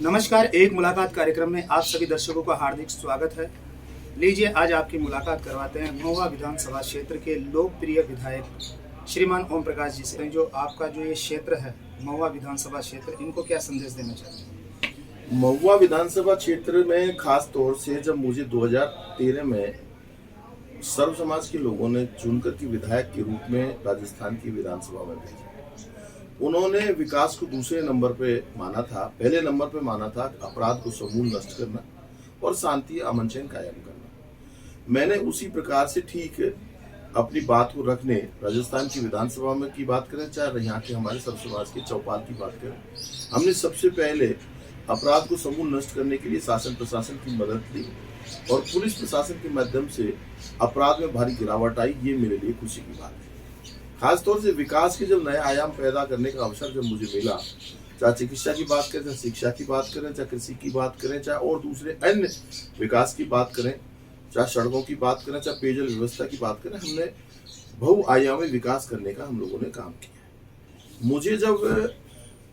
नमस्कार, एक मुलाकात कार्यक्रम में आप सभी दर्शकों का हार्दिक स्वागत है। लीजिए आज आपकी मुलाकात करवाते हैं महुआ विधानसभा क्षेत्र के लोकप्रिय विधायक श्रीमान ओम प्रकाश जी से। जो आपका जो ये क्षेत्र है महुआ विधानसभा क्षेत्र, इनको क्या संदेश देना चाहते हैं? महुआ विधानसभा क्षेत्र में खास तौर से जब मुझे 2013 में सर्व समाज के लोगों ने चुनकर के विधायक के रूप में राजस्थान की विधानसभा में भेजा, उन्होंने विकास को दूसरे नंबर पे माना था। पहले नंबर पे माना था अपराध को समूल नष्ट करना और शांति अमन चैन कायम करना। मैंने उसी प्रकार से ठीक अपनी बात को रखने राजस्थान की विधानसभा में की बात करें, चाहे यहाँ के हमारे सर्व समाज के चौपाल की बात करें, हमने सबसे पहले अपराध को समूल नष्ट करने के लिए शासन प्रशासन की मदद ली और पुलिस प्रशासन के माध्यम से अपराध में भारी गिरावट आई। ये मेरे लिए खुशी की बात है। खासतौर से विकास के जब नए आयाम पैदा करने का अवसर जब मुझे मिला, चाहे चिकित्सा की बात करें, चाहे शिक्षा की बात करें, चाहे कृषि की बात करें, चाहे और दूसरे अन्य विकास की बात करें, चाहे सड़कों की बात करें, चाहे पेयजल व्यवस्था की बात करें, हमने बहुआयामी विकास करने का हम लोगों ने काम किया। मुझे जब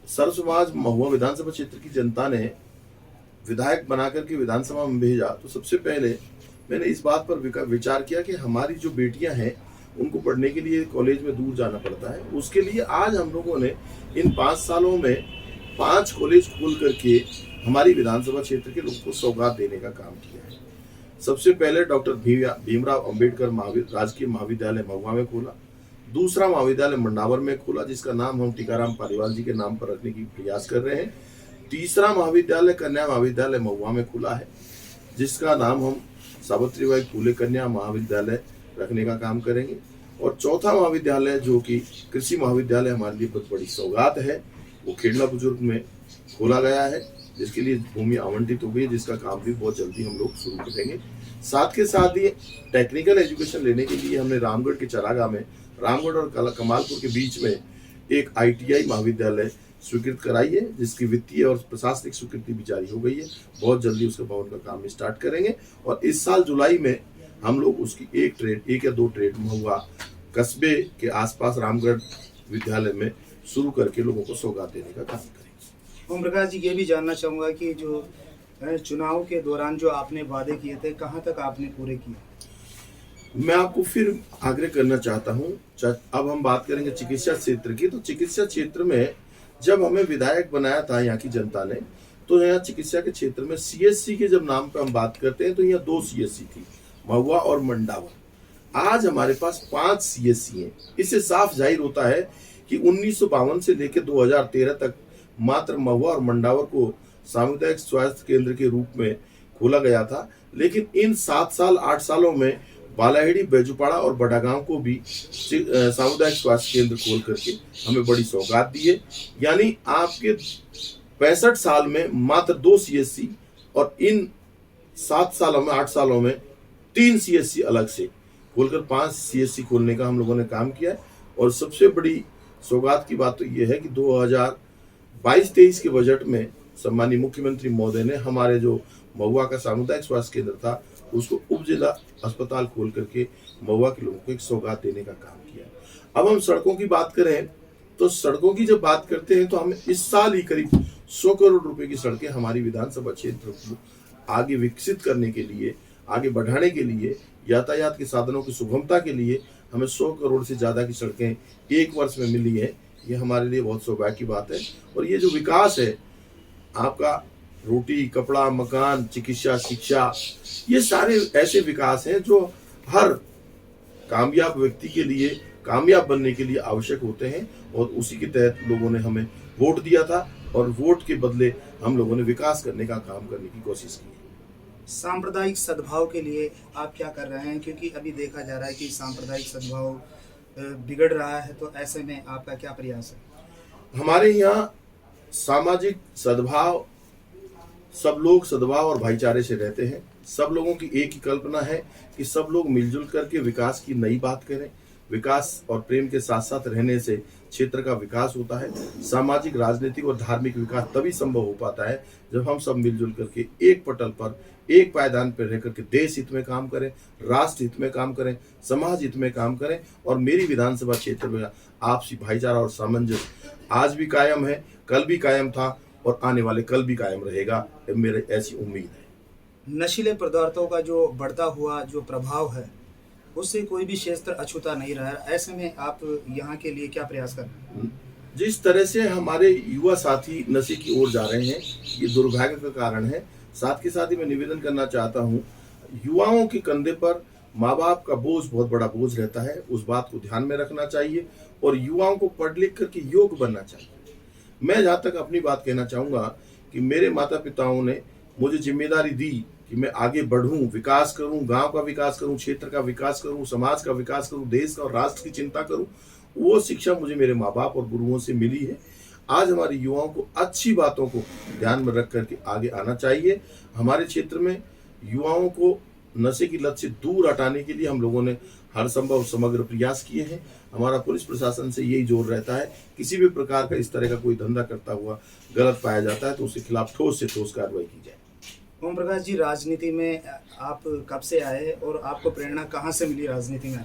सर्व समाज महुआ विधानसभा क्षेत्र की जनता ने विधायक बनाकर के विधानसभा में भेजा, तो सबसे पहले मैंने इस बात पर विचार किया कि हमारी जो बेटियां हैं उनको पढ़ने के लिए कॉलेज में दूर जाना पड़ता है। उसके लिए आज हम लोगों ने इन 5 सालों में 5 कॉलेज खोल करके हमारी विधानसभा क्षेत्र के लोगों को सौगात देने का काम किया है। सबसे पहले डॉक्टर भीमराव अंबेडकर राजकीय महाविद्यालय महुआ में खोला, दूसरा महाविद्यालय मंडावर में खोला जिसका नाम हम टीकाराम पालीवाल जी के नाम पर रखने की प्रयास कर रहे हैं। तीसरा महाविद्यालय कन्या महाविद्यालय महुआ में खुला है जिसका नाम हम सावित्रीबाई फुले कन्या महाविद्यालय रखने का काम करेंगे। और चौथा महाविद्यालय जो कि कृषि महाविद्यालय हमारे लिए बहुत बड़ी सौगात है, वो खेड़ला बुजुर्ग में खोला गया है, जिसके लिए भूमि आवंटित हो गई है, जिसका काम भी बहुत जल्दी हम लोग शुरू करेंगे। साथ के साथ ही टेक्निकल एजुकेशन लेने के लिए हमने रामगढ़ के चरागा में, रामगढ़ और कमालपुर के बीच में एक ITI महाविद्यालय स्वीकृत कराई है, जिसकी वित्तीय और प्रशासनिक स्वीकृति भी जारी हो गई है। बहुत जल्दी उसके भवन का काम स्टार्ट करेंगे और इस साल जुलाई में हम लोग उसकी एक या दो ट्रेड महुआ कस्बे के आसपास रामगढ़ विद्यालय में शुरू करके लोगों को सौगात देने का काम करेंगे। ओम प्रकाश जी, ये भी जानना चाहूँगा कि जो चुनाव के दौरान जो आपने वादे किए थे, कहाँ तक आपने पूरे किए? मैं आपको फिर आग्रह करना चाहता हूँ। अब हम बात करेंगे चिकित्सा क्षेत्र की। तो चिकित्सा क्षेत्र में जब हमें विधायक बनाया था यहाँ की जनता ने, तो यहाँ चिकित्सा के क्षेत्र में CSC के जब नाम पे हम बात करते हैं तो यहाँ 2 CSC थी, महुआ और मंडावर। आज हमारे पास 5 CSC हैं। इससे साफ जाहिर होता है कि 1952 से लेकर 2013 तक मात्र महुआ और मंडावर को सामुदायिक स्वास्थ्य केंद्र के रूप में खोला गया था, लेकिन इन 7 साल 8 सालों में बालाहेड़ी, बैजुपाड़ा और बड़ागांव को भी सामुदायिक स्वास्थ्य केंद्र खोल करके हमें बड़ी सौगात दी है। यानी आपके 65 साल में मात्र 2 CSC और इन 7 सालों में 8 सालों में 3 CSC अलग से खोलकर 5 CSC खोलने का हम लोगों ने काम किया है। और सबसे बड़ी सौगात की बात तो ये है कि 2022-23 के बजट में सम्मानीय मुख्यमंत्री महोदय ने हमारे जो महुआ का सामुदायिक स्वास्थ्य केंद्र था उसको उप जिला अस्पताल खोल करके महुआ के लोगों को एक सौगात देने का काम किया। अब हम सड़कों की बात करें तो सड़कों की जब बात करते हैं तो हम इस साल ही करीब 100 करोड़ रुपए की सड़कें हमारी विधानसभा क्षेत्र को आगे विकसित करने के लिए, आगे बढ़ाने के लिए, यातायात के साधनों की सुगमता के लिए हमें 100 करोड़ से ज्यादा की सड़कें एक वर्ष में मिली है। ये हमारे लिए बहुत सौभाग्य की बात है। और ये जो विकास है आपका, रोटी, कपड़ा, मकान, चिकित्सा, शिक्षा, ये सारे ऐसे विकास हैं जो हर कामयाब व्यक्ति के लिए, कामयाब बनने के लिए आवश्यक होते हैं। और उसी के तहत लोगों ने हमें वोट दिया था और वोट के बदले हम लोगों ने विकास करने का काम करने की कोशिश की। सांप्रदायिक सद्भाव के लिए आप क्या कर रहे हैं? क्योंकि अभी देखा जा रहा है कि सांप्रदायिक सद्भाव बिगड़ रहा है, तो ऐसे में आपका क्या प्रयास है? हमारे यहाँ सामाजिक सद्भाव, सब लोग सद्भाव और भाईचारे से रहते हैं। सब लोगों की एक ही कल्पना है कि सब लोग मिलजुल करके विकास की नई बात करें। विकास और प्रेम के साथ साथ रहने से क्षेत्र का विकास होता है। सामाजिक, राजनीतिक और धार्मिक विकास तभी संभव हो पाता है जब हम सब मिलजुल करके एक पटल पर, एक पायदान पर रह करके देश हित में काम करें, राष्ट्र हित में काम करें, समाज हित में काम करें। और मेरी विधानसभा क्षेत्र में आपसी भाईचारा और सामंजस्य आज भी कायम है, कल भी कायम था और आने वाले कल भी कायम रहेगा, मेरी ऐसी उम्मीद है। नशीले पदार्थों का जो बढ़ता हुआ जो प्रभाव है, उससे कोई भी क्षेत्र अछूता नहीं रहा है। ऐसे में आप यहाँ के लिए क्या प्रयास कर रहे हैं? जिस तरह से हमारे युवा साथी नशे की ओर जा रहे हैं, ये दुर्भाग्य का कारण है। साथ के साथ ही मैं निवेदन करना चाहता हूँ, युवाओं के कंधे पर माँ बाप का बोझ बहुत बड़ा बोझ रहता है, उस बात को ध्यान में रखना चाहिए और युवाओं को पढ़ लिख करके योग्य बनना चाहिए। मैं जहाँ तक अपनी बात कहना चाहूँगा कि मेरे माता पिताओं ने मुझे जिम्मेदारी दी कि मैं आगे बढ़ूं, विकास करूं, गांव का विकास करूं, क्षेत्र का विकास करूं, समाज का विकास करूं, देश का और राष्ट्र की चिंता करूं। वो शिक्षा मुझे मेरे माँ बाप और गुरुओं से मिली है। आज हमारे युवाओं को अच्छी बातों को ध्यान में रख करके आगे आना चाहिए। हमारे क्षेत्र में युवाओं को नशे की लत से दूर हटाने के लिए हम लोगों ने हर संभव समग्र प्रयास किए हैं। हमारा पुलिस प्रशासन से यही जोर रहता है, किसी भी प्रकार का इस तरह का कोई धंधा करता हुआ गलत पाया जाता है तो उसके खिलाफ ठोस से ठोस कार्रवाई की जाए। ओम प्रकाश जी, राजनीति में आप कब से आए और आपको प्रेरणा कहाँ से मिली राजनीति में?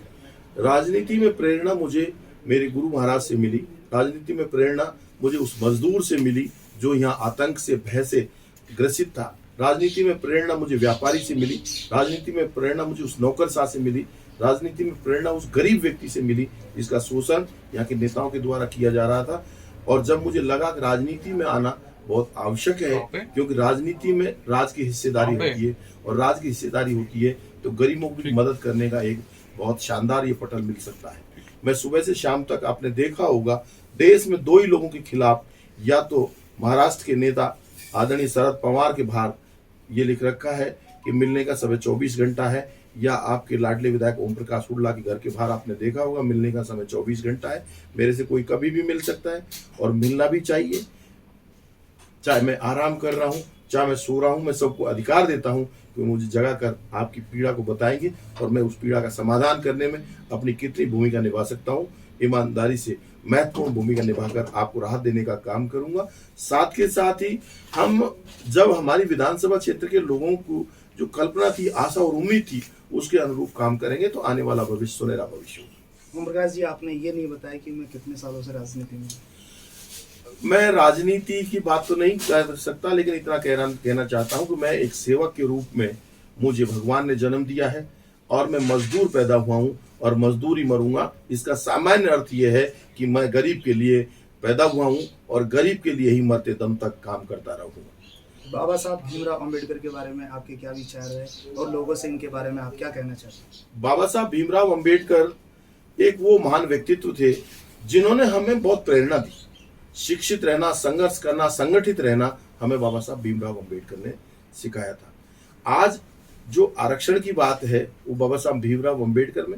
राजनीति में प्रेरणा मुझे मेरे गुरु महाराज से मिली। राजनीति में प्रेरणा मुझे उस मजदूर से मिली जो यहाँ आतंक से, भय से ग्रसित था। राजनीति में प्रेरणा मुझे व्यापारी से मिली। राजनीति में प्रेरणा मुझे उस नौकरशाह से मिली। राजनीति में प्रेरणा उस गरीब व्यक्ति से मिली जिसका शोषण यहाँ के नेताओं के द्वारा किया जा रहा था। और जब मुझे लगा कि राजनीति में आना बहुत आवश्यक है, क्योंकि राजनीति में राज की हिस्सेदारी होती है और राज की हिस्सेदारी होती है तो गरीबों की मदद करने का एक बहुत शानदार ये पटल मिल सकता है। मैं सुबह से शाम तक आपने देखा होगा, देश में दो ही लोगों के खिलाफ, या तो महाराष्ट्र के नेता आदरणीय शरद पवार के बाहर ये लिख रखा है कि मिलने का समय 24 घंटा है, या आपके लाडले विधायक ओम प्रकाश हुड्डा के घर के बाहर आपने देखा होगा मिलने का समय 24 घंटा है। मेरे से कोई कभी भी मिल सकता है और मिलना भी चाहिए। चाहे मैं आराम कर रहा हूँ, चाहे मैं सो रहा हूँ, मैं सबको अधिकार देता हूँ कि मुझे जगा कर आपकी पीड़ा को बताएंगे और मैं उस पीड़ा का समाधान करने में अपनी कितनी भूमिका निभा सकता हूँ, ईमानदारी से महत्वपूर्ण भूमिका निभाकर आपको राहत देने का काम करूंगा। साथ के साथ ही हम जब हमारी विधानसभा क्षेत्र के लोगों को जो कल्पना थी, आशा और उम्मीद थी, उसके अनुरूप काम करेंगे तो आने वाला भविष्य सुनहरा भविष्य होगा। ओम प्रकाश जी, आपने ये नहीं बताया कि मैं कितने सालों से राजनीति में? मैं राजनीति की बात तो नहीं कर सकता, लेकिन इतना कहना चाहता हूं कि मैं एक सेवक के रूप में मुझे भगवान ने जन्म दिया है और मैं मजदूर पैदा हुआ हूं और मजदूर ही मरूंगा। इसका सामान्य अर्थ यह है कि मैं गरीब के लिए पैदा हुआ हूं और गरीब के लिए ही मरते दम तक काम करता रहूंगा। बाबा साहब भीमराव अंबेडकर के बारे में आपके क्या विचार है और लोगों से इनके बारे में आप क्या कहना चाहते हैं? बाबा साहब भीमराव अंबेडकर एक वो महान व्यक्तित्व थे जिन्होंने हमें बहुत प्रेरणा दी। शिक्षित रहना, संघर्ष करना, संगठित रहना हमें बाबा साहब भीमराव अंबेडकर ने सिखाया था। आज जो आरक्षण की बात है वो बाबा साहब भीमराव अंबेडकर में,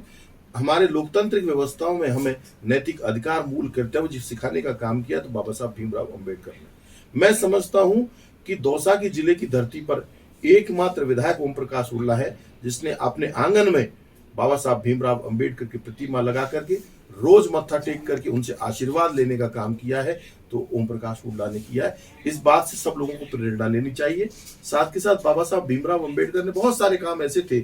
हमारे लोकतांत्रिक व्यवस्थाओं में हमें नैतिक अधिकार मूल कर्तव्य जी सिखाने का काम किया तो बाबा साहब भीमराव अंबेडकर ने। मैं समझता हूं कि दौसा की जिले की धरती पर एकमात्र विधायक ओम प्रकाश हुड्डा है जिसने अपने आंगन में बाबा साहब भीमराव अंबेडकर की प्रतिमा लगा करके रोज मत्था टेक करके उनसे आशीर्वाद लेने का काम किया है, तो ओम प्रकाश हुड्डा ने किया है। इस बात से सब लोगों को प्रेरणा लेनी चाहिए। साथ के साथ बाबा साहब भीमराव अंबेडकर ने बहुत सारे काम ऐसे थे,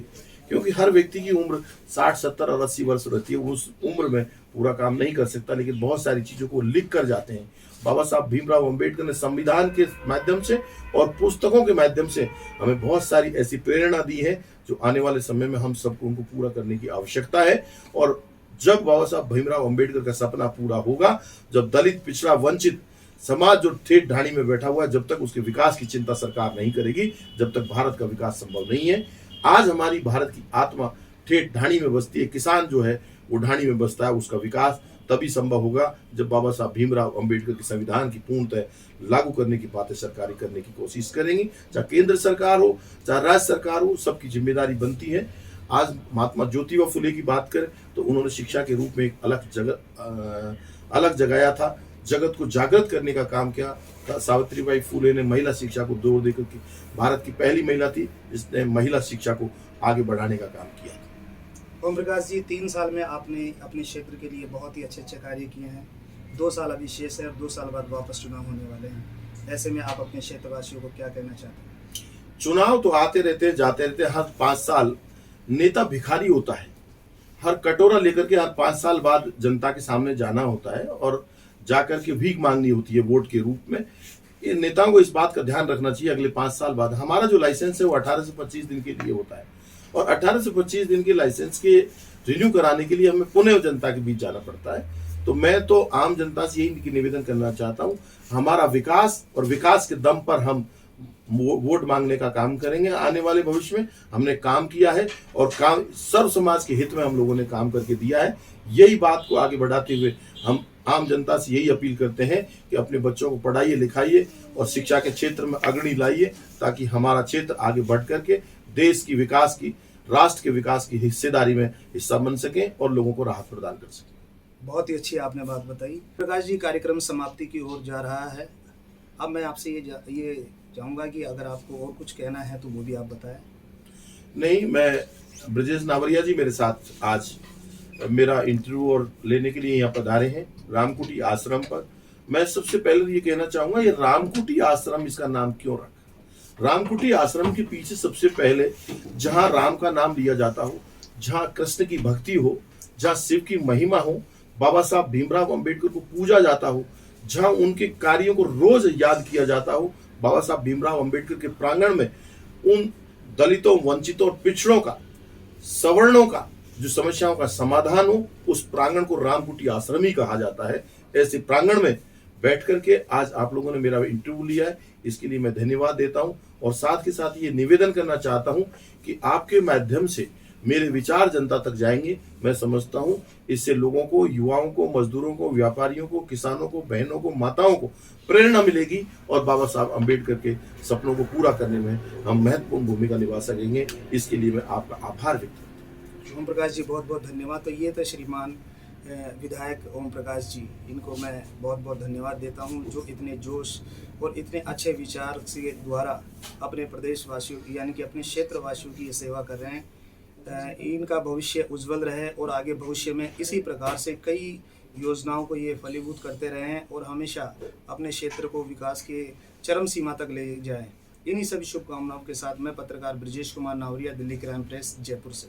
क्योंकि हर व्यक्ति की उम्र 60, 70 और 80 वर्ष रहती है, उस उम्र में पूरा काम नहीं कर सकता, लेकिन बहुत सारी चीजों को लिख कर जाते हैं। बाबा साहब भीमराव अंबेडकर ने संविधान के माध्यम से और पुस्तकों के माध्यम से हमें बहुत सारी ऐसी प्रेरणा दी है जो आने वाले समय में हम सबको उनको पूरा करने की आवश्यकता है। और जब बाबा साहब भीमराव अंबेडकर का सपना पूरा होगा, जब दलित, पिछड़ा, वंचित समाज जो ठेठ ढाणी में बैठा हुआ है, जब तक उसके विकास की चिंता सरकार नहीं करेगी, जब तक भारत का विकास संभव नहीं है। आज हमारी भारत की आत्मा ठेठ ढाणी में बसती है, किसान जो है वो ढाणी में बसता है, उसका विकास तभी संभव होगा जब बाबा साहब भीमराव अंबेडकर के संविधान की पूर्णतः लागू करने की बातें सरकारें करने की कोशिश करेंगी। चाहे केंद्र सरकार हो, चाहे राज्य सरकार हो, सबकी जिम्मेदारी बनती है। आज महात्मा ज्योतिबा फुले की बात करें तो उन्होंने शिक्षा के रूप में एक अलग जगाया था, जगत को जागृत करने का काम किया। सावित्रीबाई फुले ने महिला शिक्षा को जोर देकर के भारत की पहली महिला थी जिसने महिला शिक्षा को आगे बढ़ाने का काम किया। ओम प्रकाश जी, 3 साल में आपने अपने क्षेत्र के लिए बहुत ही अच्छे कार्य किए हैं। 2 साल अभी शेष है और 2 साल बाद वापस चुनाव होने वाले हैं। ऐसे में आप अपने क्षेत्रवासियों को क्या कहना चाहते हैं? चुनाव तो आते रहते हैं, जाते रहते हैं। हर 5 साल नेता भिखारी होता है, हर कटोरा लेकर के हर 5 साल बाद जनता के सामने जाना होता है और जाकर के भीख मांगनी होती है वोट के रूप में। ये नेताओं को इस बात का ध्यान रखना चाहिए, अगले 5 साल बाद हमारा जो लाइसेंस है वो 18 से 25 दिन के लिए होता है, और 18 से 25 दिन के लाइसेंस के रिन्यू कराने के लिए हमें पुणे जनता के बीच जाना पड़ता है। तो मैं तो आम जनता से यही निवेदन करना चाहता हूँ, हमारा विकास और विकास के दम पर हम वोट मांगने का काम करेंगे। आने वाले भविष्य में हमने काम किया है और काम सर्व समाज के हित में हम लोगों ने काम करके दिया है। यही बात को आगे बढ़ाते हुए हम आम जनता से यही अपील करते हैं कि अपने बच्चों को पढ़ाइए लिखाइए और शिक्षा के क्षेत्र में अग्रणी लाइए, ताकि हमारा क्षेत्र आगे बढ़ करके देश की विकास की, राष्ट्र के विकास की हिस्सेदारी में हिस्सा बन सके और लोगों को राहत प्रदान कर सके। बहुत ही अच्छी आपने बात बताई। प्रकाश जी, कार्यक्रम समाप्ति की ओर जा रहा है। अब मैं आपसे ये चाहूँगा कि अगर आपको और कुछ कहना है तो वो भी आप बताएं। नहीं, मैं ब्रजेश नावरिया जी मेरे साथ आज मेरा इंटरव्यू और लेने के लिए यहाँ पधारे हैं रामकुटी आश्रम पर। मैं सबसे पहले ये कहना चाहूंगा, ये रामकुटी आश्रम इसका नाम क्यों रखा। रामकुटी आश्रम के पीछे सबसे पहले जहाँ राम का नाम लिया जाता हो, जहाँ कृष्ण की भक्ति हो, जहाँ शिव की महिमा हो, बाबा साहब भीमराव अंबेडकर को पूजा जाता हो, जहाँ उनके कार्यों को रोज याद किया जाता हो, बाबा साहब भीमराव अंबेडकर के प्रांगण में उन दलितों, वंचितों और पिछड़ों का, सवर्णों का जो समस्याओं का समाधान हो, उस प्रांगण को रामकुटी आश्रम ही कहा जाता है। ऐसे प्रांगण में बैठ करके आज आप लोगों ने मेरा इंटरव्यू लिया है, इसके लिए मैं धन्यवाद देता हूं और साथ के साथ ये निवेदन करना चाहता हूं कि आपके माध्यम से मेरे विचार जनता तक जाएंगे। मैं समझता हूं इससे लोगों को, युवाओं को, मजदूरों को, व्यापारियों को, किसानों को, बहनों को, माताओं को प्रेरणा मिलेगी और बाबा साहब अंबेडकर के सपनों को पूरा करने में हम महत्वपूर्ण भूमिका निभा सकेंगे। इसके लिए मैं आपका आभार व्यक्त करता हूँ। ओम प्रकाश जी, बहुत बहुत धन्यवाद। तो ये थे श्रीमान विधायक ओम प्रकाश जी, इनको मैं बहुत बहुत धन्यवाद देता हूँ, जो इतने जोश और इतने अच्छे विचार से द्वारा अपने प्रदेशवासियों यानी कि अपने क्षेत्रवासियों की सेवा कर रहे हैं। इनका भविष्य उज्जवल रहे और आगे भविष्य में इसी प्रकार से कई योजनाओं को ये फलीभूत करते रहे हैं और हमेशा अपने क्षेत्र को विकास के चरम सीमा तक ले जाएं। इन्हीं सभी शुभकामनाओं के साथ मैं पत्रकार ब्रजेश कुमार नावरिया, दिल्ली क्राइम प्रेस, जयपुर से।